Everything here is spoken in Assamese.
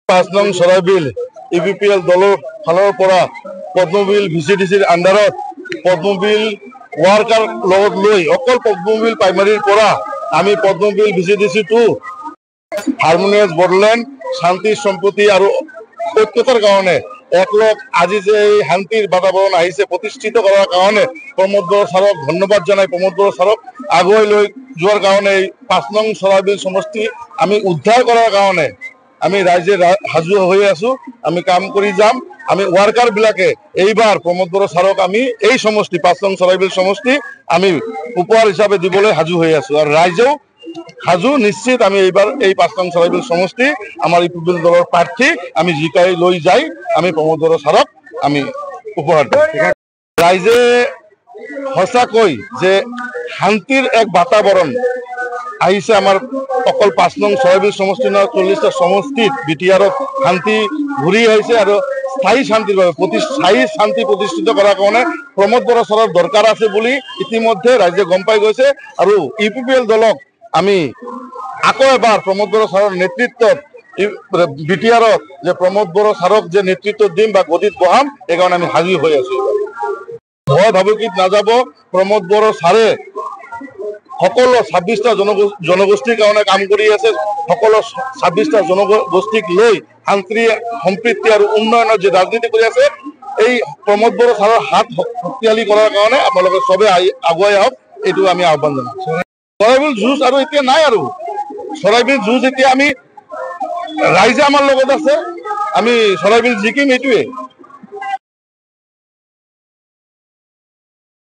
5 নং চৰাইবিল ইউপিপিএল দলৰ ফালৰ পৰা পদ্মবিল ভিচিডিচিৰ আণ্ডাৰত পদ্মবিল ৱাৰ্কাৰ লগত লৈ অকল পদ্মবিল প্ৰাইমাৰীৰ পৰা আমি পদ্মবিল ভিচিডিচি টু হাৰমনিয়াছ বড়োলেণ্ড শান্তি সম্প্ৰীতি আৰু ঐক্যতাৰ কাৰণে একলগ আজি যে এই শান্তিৰ বাতাবৰণ আহিছে প্ৰতিষ্ঠিত কৰাৰ কাৰণে প্ৰমোদ বড়ো ছাৰক ধন্যবাদ জনাই প্ৰমোদ বড়ো ছাৰক আগুৱাই লৈ যোৱাৰ কাৰণে এই 5 নং চৰাইবিল সমষ্টি আমি উদ্ধাৰ কৰাৰ কাৰণে আমি ৰাইজে সাজু হৈ আছো আমি কাম কৰি যাম আমি ওয়াৰ্কাৰ বিলাকে এইবাৰ প্ৰমোদ বড়ো ছাৰক আমি এই সমষ্টি 5 নং চৰাইবিল সমষ্টি আমি উপহাৰ হিচাপে দিবলৈ সাজু হৈ আছো আৰু ৰাইজেও সাজু নিশ্চিত আমি এইবাৰ এই 5 নং চৰাইবিল সমষ্টি আমাৰ ইউপিপিএল দলৰ প্ৰাৰ্থী আমি জিকাই লৈ যাই আমি প্ৰমোদ বড়ো ছাৰক আমি উপহাৰ দিম ৰাইজে সঁচাকৈ যে শান্তিৰ এক বাতাবৰণ আহিছে আমাৰ অকল 5 নং চৰাইবিল সমষ্টি ন 40টা সমষ্টিত বিটিআৰত শান্তি ঘূৰি আহিছে আৰু স্থায়ী শান্তিৰ বাবে স্থায়ী শান্তি প্ৰতিষ্ঠিত কৰাৰ কাৰণে প্ৰমোদ বড়ো ছাৰৰ দৰকাৰ আছে বুলি ইতিমধ্যে ৰাইজে গম পাই গৈছে আৰু ইউপিপিএল দলক আমি আকৌ এবাৰ প্ৰমোদ বড়ো ছাৰৰ নেতৃত্বত বিটিআৰত যে প্ৰমোদ বড়ো ছাৰক যে নেতৃত্ব দিম বা গদিত বহাম এই কাৰণে আমি হাজিৰ হৈ আছো ভয় ভাবুকিত নাযাব প্ৰমোদ বড়ো ছাৰে সকলো 26টা জনগোষ্ঠীৰ কাৰণে কাম কৰি আছে সকলো 26টা জনগোষ্ঠীক লৈ শান্তি সম্প্ৰীতি আৰু উন্নয়নৰ যে ৰাজনীতি কৰি আছে এই প্ৰমোদ বড়ো ছাৰৰ হাত শক্তিশালী কৰাৰ কাৰণে আপোনালোকে সবে আগুৱাই আহক এইটো আমি আহ্বান জনাম চৰাইবিল যুঁজ আৰু এতিয়া নাই আৰু চৰাইবিল যুঁজ এতিয়া আমি ৰাইজে আমাৰ লগত আছে আমি চৰাইবিল জিকিম এইটোৱে